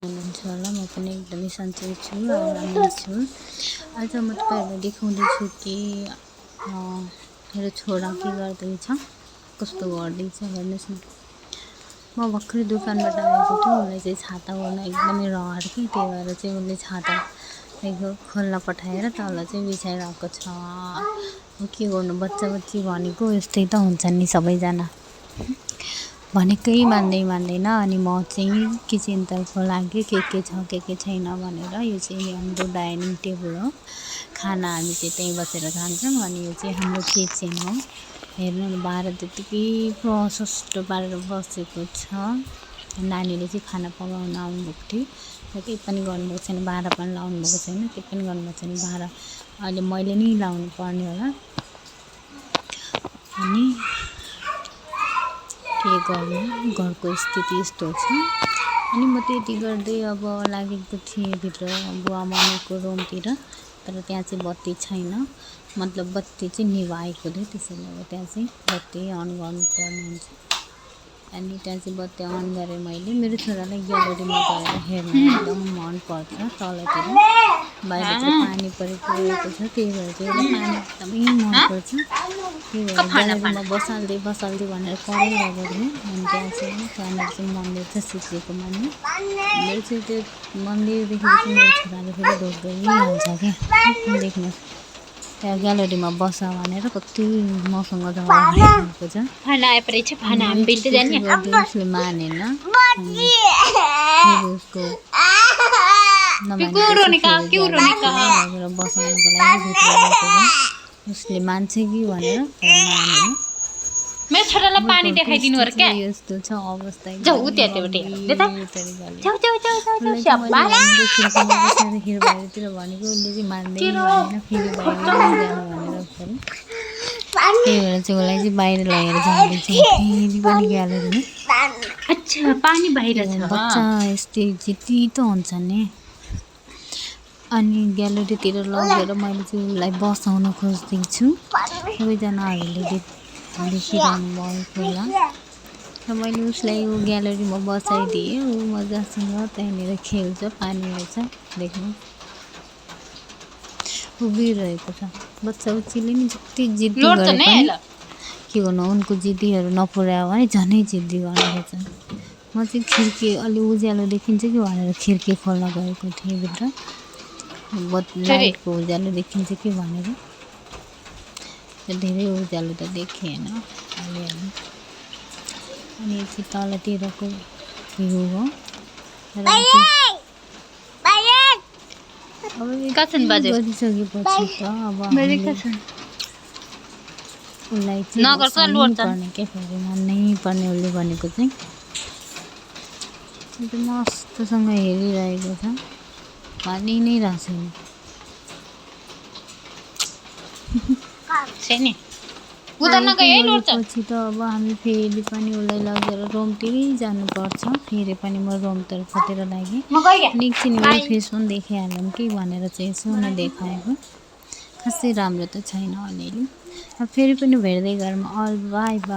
हुनुहुन्छ होला। म पनि एकदमै सन्चै छु र राम्रै छु। आज म तपाईँहरूलाई देखाउँदैछु कि मेरो छोरा के गर्दैछ, कस्तो गर्दैछ हेर्नुहोस् न। म भर्खरै दोकानबाट आएको थिएँ। उसलाई चाहिँ छाता ओर्न एकदमै रहर कि, त्यही भएर चाहिँ उसले छाता खोल्न पठाएर तल चाहिँ बिछाइरहेको छ। अब के गर्नु, बच्चा बच्ची भनेको यस्तै त हुन्छ नि, सबैजना भनेकै मान्दैन। अनि म चाहिँ किचनतर्फ लागेँ, के छ के छैन भनेर। यो चाहिँ हाम्रो डाइनिङ टेबल हो, खाना हामी चाहिँ त्यहीँ बसेर खान्छौँ। अनि यो चाहिँ हाम्रो किचन हो। हेर्नु न, भाँडा त्यत्तिकै प्रशस्त पारेर बसेको छ। नानीले चाहिँ खाना पकाउन आउनुभएको थियो, र केही पनि गर्नुभएको छैन, भाँडा पनि लाउनुभएको छैन, केही पनि गर्नुभएको छैन। भाँडा अहिले मैले नै लाउनु पर्ने होला। अनि के गर्नु, घरको स्थिति यस्तो छ। अनि म त्यति गर्दै अब लागेको थिएँ भित्र बुवा मम्मीको रुमतिर, तर त्यहाँ चाहिँ बत्ती छैन, मतलब बत्ती चाहिँ निभाएको थियो। त्यसैले अब त्यहाँ चाहिँ बत्ती अन गर्नुपर्ने हुन्छ। अनि त्यहाँ चाहिँ बत्ती अन गरेँ मैले। मेरो छोरालाई ग्यालरीमा गएर हेर्न एकदम मनपर्छ। तलतिर बाहिर चाहिँ पानी परेको छ, त्यही भएर चाहिँ पानी एकदमै मनपर्छ। त्यही भएर ग्यालरीमा बसाल्दै भनेर कराइरहेको थियो। अनि त्यहाँ चाहिँ त्यहाँनिर चाहिँ मन्दिर छ, शिवजीको मन्दिर। मेरो चाहिँ त्यो मन्दिर देखेपछि मेरो छोराले फेरि ढोक्दैहाल्छ क्या। देख्नुहोस्, त्यहाँ ग्यालरीमा बस भनेर कति मसँग झगडा गरेको छ। उसले मानेन, उसको लगेर बसाउनुको लागि भित्र गएको, उसले मान्छ कि भनेर मानेन। मेरो छोरालाई पानी देखाइदिनु हो र क्या। यस्तो छ अवस्था। बाहिरतिर भनेको उसले चाहिँ मान्दैन, फेरि बाहिर जानु भनेर फेरि। त्यही भएर चाहिँ उसलाई चाहिँ बाहिर लगेर जाँदैछ, फेरि पनि ग्यालरीमा। अच्छा, पानी बाहिर छ। बच्चा यस्तै जिद्दी त हुन्छ नि। अनि ग्यालरीतिर लगेर मैले चाहिँ उसलाई बसाउन खोज्दैछु। सबैजनाहरूले देखिरहनु भएको होला। र मैले उसलाई यो ग्यालरीमा बसाइदिएँ। ऊ मजासँग त्यहाँनिर खेल्छ, पानी रहेछ, देख्नु उभिरहेको छ। बच्चा बच्चीले नि जति जिद्दी गरे पनि के गर्नु, उनको जिद्दीहरू नपुर्यायो भने झनै जिद्दी गर्नुपर्छ। म चाहिँ खिड्की अलि उज्यालो देखिन्छ कि भनेर खिड्की खोल्न गएको थिएँ भित्र, लाइटको उज्यालो देखिन्छ कि भनेर। धेरै उज्यालो त देखिएन अलिअलि। अनि यो चाहिँ तलतिरको भ्यू हो। गरिसकेपछि त अब उसलाई चाहिँ पर्ने क्या, फेरि मान्नै पर्ने। उसले भनेको चाहिँ मस्तसँग हेरिरहेको छ, मानि नै रहेको छैन। पछि त अब हामी फेरि पनि उसलाई लगेर रुमतिरै जानुपर्छ। फेरि पनि म रुमतर्फतिर लागेँ। एकछिन मेरो फेस पनि देखाइहालौँ कि भनेर चाहिँ यसो नदेखाएको। खासै राम्रो त छैन अलिअलि। फेरि पनि भेट्दै गरौँ। All bye by.